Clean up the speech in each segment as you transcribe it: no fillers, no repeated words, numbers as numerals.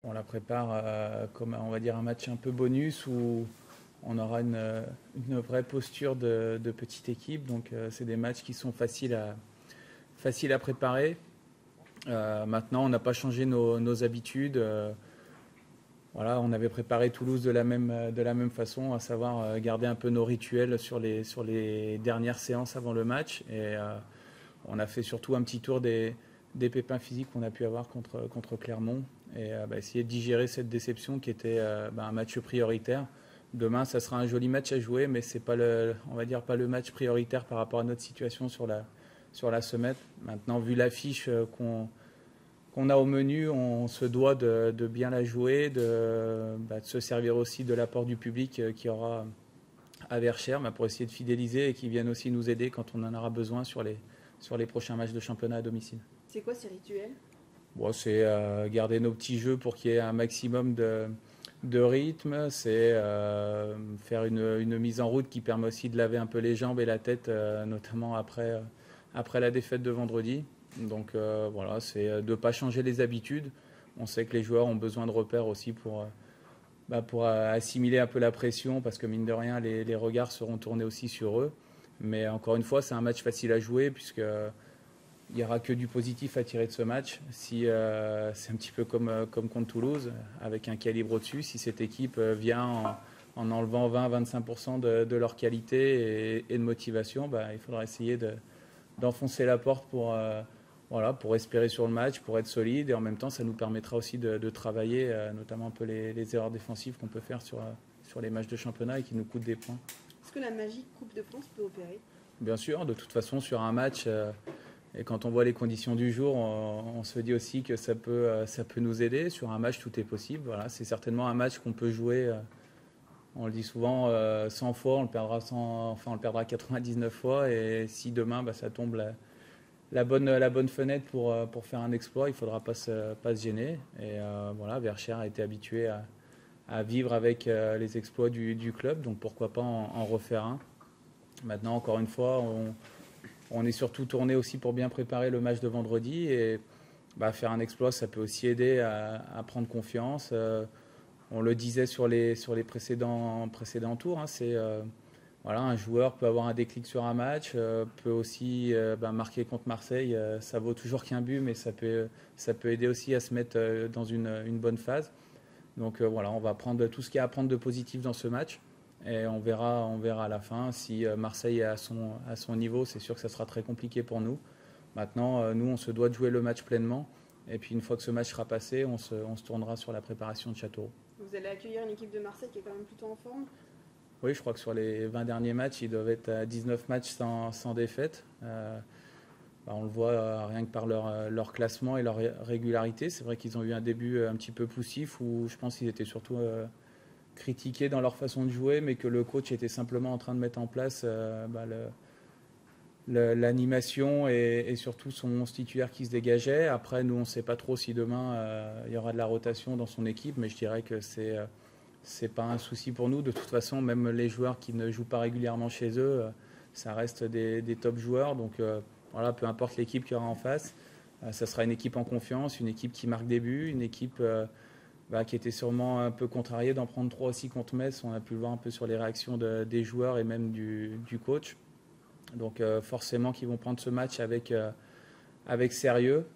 On la prépare comme on va dire un match un peu bonus où on aura une vraie posture de petite équipe. Donc c'est des matchs qui sont faciles à préparer. Maintenant, on n'a pas changé nos habitudes. Voilà, on avait préparé Toulouse de la même façon, à savoir garder un peu nos rituels sur les dernières séances avant le match. Et on a fait surtout un petit tour des pépins physiques qu'on a pu avoir contre Clermont et essayer de digérer cette déception qui était un match prioritaire. Demain, ça sera un joli match à jouer, mais c'est pas on va dire pas le match prioritaire par rapport à notre situation sur la semaine. Maintenant, vu l'affiche qu'on a au menu, on se doit de bien la jouer, de se servir aussi de l'apport du public qui aura à Verchères pour essayer de fidéliser et qui viennent aussi nous aider quand on en aura besoin sur les prochains matchs de championnat à domicile. C'est quoi ces rituels? Bon, c'est garder nos petits jeux pour qu'il y ait un maximum de rythme, c'est faire une mise en route qui permet aussi de laver un peu les jambes et la tête, notamment après la défaite de vendredi. Donc voilà, c'est de ne pas changer les habitudes. On sait que les joueurs ont besoin de repères aussi pour assimiler un peu la pression, parce que mine de rien, les regards seront tournés aussi sur eux. Mais encore une fois, c'est un match facile à jouer, puisque il n'y aura que du positif à tirer de ce match. Si, c'est un petit peu comme contre Toulouse, avec un calibre au-dessus. Si cette équipe vient en enlevant 20-25% de leur qualité et de motivation, il faudra essayer d'enfoncer la porte voilà, pour espérer sur le match, pour être solide. Et en même temps, ça nous permettra aussi de travailler, notamment un peu les erreurs défensives qu'on peut faire sur les matchs de championnat et qui nous coûtent des points. Est-ce que la magique Coupe de France peut opérer? Bien sûr, de toute façon, sur un match, et quand on voit les conditions du jour, on se dit aussi que ça peut nous aider. Sur un match, tout est possible. Voilà, c'est certainement un match qu'on peut jouer, on le dit souvent, 100 fois, on le perdra 99 fois. Et si demain, ça tombe la bonne fenêtre pour faire un exploit, il ne faudra pas se gêner. Et voilà, Verchères a été habitué à vivre avec les exploits du club, donc pourquoi pas en refaire un. Maintenant, encore une fois, on est surtout tourné aussi pour bien préparer le match de vendredi. Et faire un exploit, ça peut aussi aider à prendre confiance. On le disait sur les précédents tours, c'est voilà, un joueur peut avoir un déclic sur un match, peut aussi marquer contre Marseille. Ça vaut toujours qu'un but, mais ça peut aider aussi à se mettre dans une bonne phase. Donc voilà, on va prendre tout ce qu'il y a à prendre de positif dans ce match. Et on verra à la fin. Si Marseille est à son niveau, c'est sûr que ça sera très compliqué pour nous. Maintenant, nous, on se doit de jouer le match pleinement. Et puis une fois que ce match sera passé, on se tournera sur la préparation de Châteauroux. Vous allez accueillir une équipe de Marseille qui est quand même plutôt en forme. Oui, je crois que sur les 20 derniers matchs, ils doivent être à 19 matchs sans défaite. On le voit rien que par leur classement et leur régularité. C'est vrai qu'ils ont eu un début un petit peu poussif où je pense qu'ils étaient surtout critiqués dans leur façon de jouer, mais que le coach était simplement en train de mettre en place l'animation et surtout son 11 titulaire qui se dégageait. Après, nous, on ne sait pas trop si demain il y aura de la rotation dans son équipe, mais je dirais que c'est pas un souci pour nous. De toute façon, même les joueurs qui ne jouent pas régulièrement chez eux, ça reste des top joueurs. Donc voilà, peu importe l'équipe qu'il y aura en face, ça sera une équipe en confiance, une équipe qui marque des buts, une équipe qui était sûrement un peu contrariée d'en prendre 3 aussi contre Metz. On a pu le voir un peu sur les réactions des joueurs et même du coach. Donc forcément qu'ils vont prendre ce match avec sérieux,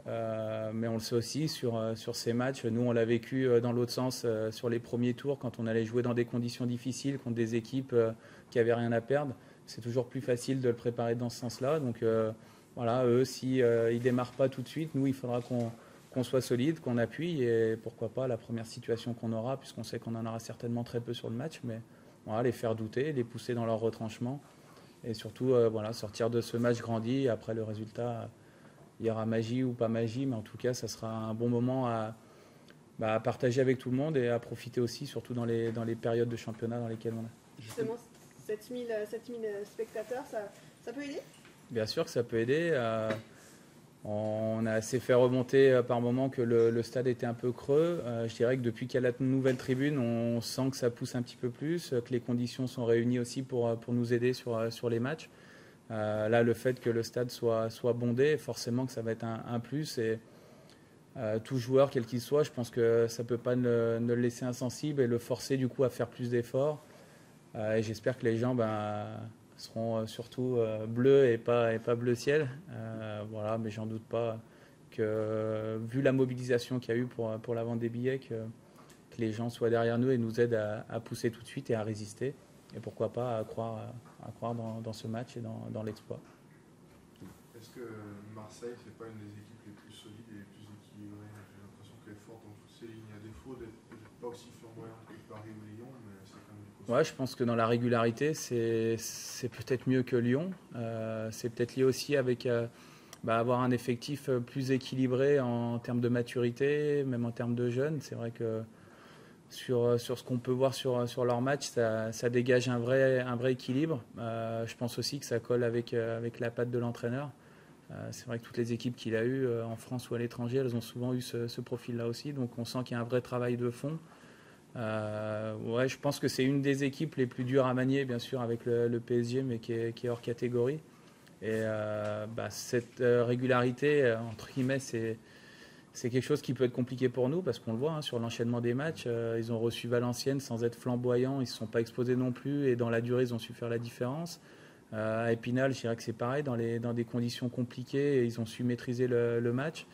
mais on le sait aussi sur ces matchs. Nous, on l'a vécu dans l'autre sens sur les premiers tours, quand on allait jouer dans des conditions difficiles contre des équipes qui n'avaient rien à perdre. C'est toujours plus facile de le préparer dans ce sens-là. Donc voilà, eux, si ils ne démarrent pas tout de suite, nous, il faudra qu'on soit solide, qu'on appuie, et pourquoi pas la première situation qu'on aura, puisqu'on sait qu'on en aura certainement très peu sur le match, mais voilà, les faire douter, les pousser dans leur retranchement, et surtout voilà, sortir de ce match grandi. Après, le résultat, il y aura magie ou pas magie, mais en tout cas, ça sera un bon moment à partager avec tout le monde et à profiter aussi, surtout dans les périodes de championnat dans lesquelles on est. Justement, 7000 spectateurs, ça peut aider? Bien sûr que ça peut aider. On a assez fait remonter par moment que le stade était un peu creux. Je dirais que depuis qu'il y a la nouvelle tribune, on sent que ça pousse un petit peu plus, que les conditions sont réunies aussi pour nous aider sur les matchs. Là, le fait que le stade soit bondé, forcément que ça va être un plus. Et Tout joueur, quel qu'il soit, je pense que ça ne peut pas ne le laisser insensible et le forcer du coup à faire plus d'efforts. Et j'espère que les gens seront surtout bleus et pas bleu ciel. Voilà, mais j'en doute pas que, vu la mobilisation qu'il y a eu pour la vente des billets, que les gens soient derrière nous et nous aident à pousser tout de suite et à résister. Et pourquoi pas à croire dans ce match et dans l'exploit. Est-ce que Marseille, c'est pas une des équipes les plus solides et les plus équilibrées? J'ai l'impression qu'elle est forte dans toutes ses lignes, à défaut d'être peut-être pas aussi flamboyante que Paris ou Lyon, mais c'est quand même du coup. Ouais, je pense que dans la régularité, c'est peut-être mieux que Lyon. C'est peut-être lié aussi avec avoir un effectif plus équilibré en termes de maturité, même en termes de jeunes. C'est vrai que sur ce qu'on peut voir sur leur match, ça dégage un vrai équilibre. Je pense aussi que ça colle avec la patte de l'entraîneur. C'est vrai que toutes les équipes qu'il a eues en France ou à l'étranger, elles ont souvent eu ce profil-là aussi. Donc on sent qu'il y a un vrai travail de fond. Ouais, je pense que c'est une des équipes les plus dures à manier, bien sûr, avec le PSG, mais qui est hors catégorie. Et cette régularité, entre guillemets, c'est quelque chose qui peut être compliqué pour nous parce qu'on le voit sur l'enchaînement des matchs. Ils ont reçu Valenciennes sans être flamboyants, ils ne se sont pas exposés non plus et dans la durée, ils ont su faire la différence. À Épinal, je dirais que c'est pareil, dans des conditions compliquées, et ils ont su maîtriser le match.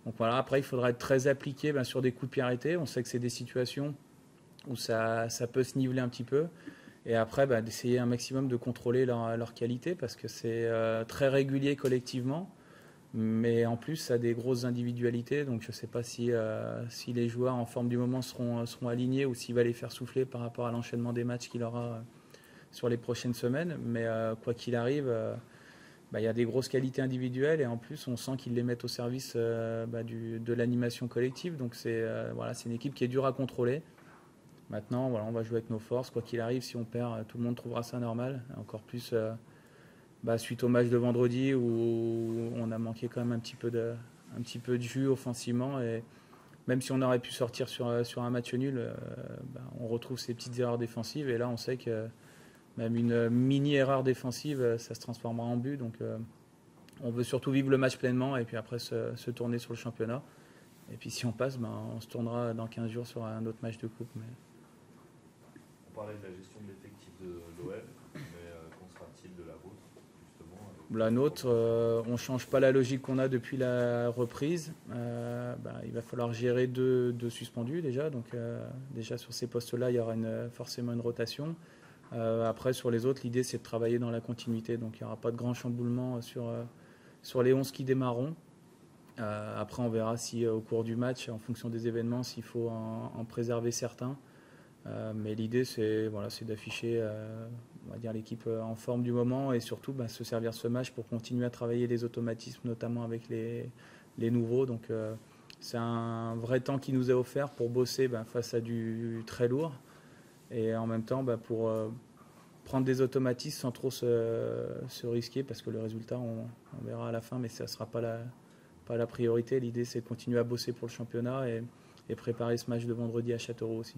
Donc voilà, après, il faudra être très appliqué sur des coups de pied arrêtés. On sait que c'est des situations où ça peut se niveler un petit peu. Et après, d'essayer un maximum de contrôler leur qualité parce que c'est très régulier collectivement. Mais en plus, ça a des grosses individualités. Donc je ne sais pas si les joueurs en forme du moment seront alignés ou s'il va les faire souffler par rapport à l'enchaînement des matchs qu'il aura sur les prochaines semaines. Mais quoi qu'il arrive, il y a des grosses qualités individuelles et en plus, on sent qu'ils les mettent au service de l'animation collective. Donc c'est une équipe qui est dure à contrôler. Maintenant, on va jouer avec nos forces. Quoi qu'il arrive, si on perd, tout le monde trouvera ça normal. Encore plus suite au match de vendredi où on a manqué quand même un petit peu de jus offensivement. Et même si on aurait pu sortir sur un match nul, on retrouve ces petites erreurs défensives. Et là, on sait que même une mini-erreur défensive, ça se transformera en but. Donc, on veut surtout vivre le match pleinement et puis après se tourner sur le championnat. Et puis si on passe, on se tournera dans 15 jours sur un autre match de coupe. On parlait de la gestion de l'effectif de l'OM, mais qu'en sera-t-il de la vôtre, justement? La nôtre, on ne change pas la logique qu'on a depuis la reprise. Il va falloir gérer deux suspendus déjà. Donc déjà sur ces postes-là, il y aura forcément une rotation. Après sur les autres, l'idée c'est de travailler dans la continuité. Donc il n'y aura pas de grand chamboulement sur les 11 qui démarreront. Après on verra si au cours du match, en fonction des événements, s'il faut en préserver certains. Mais l'idée c'est d'afficher on va dire l'équipe en forme du moment et surtout se servir de ce match pour continuer à travailler les automatismes, notamment avec les nouveaux. Donc c'est un vrai temps qui nous est offert pour bosser face à du très lourd et en même temps pour prendre des automatismes sans trop se risquer parce que le résultat on verra à la fin, mais ça ne sera pas la priorité. L'idée c'est de continuer à bosser pour le championnat et préparer ce match de vendredi à Châteauroux aussi.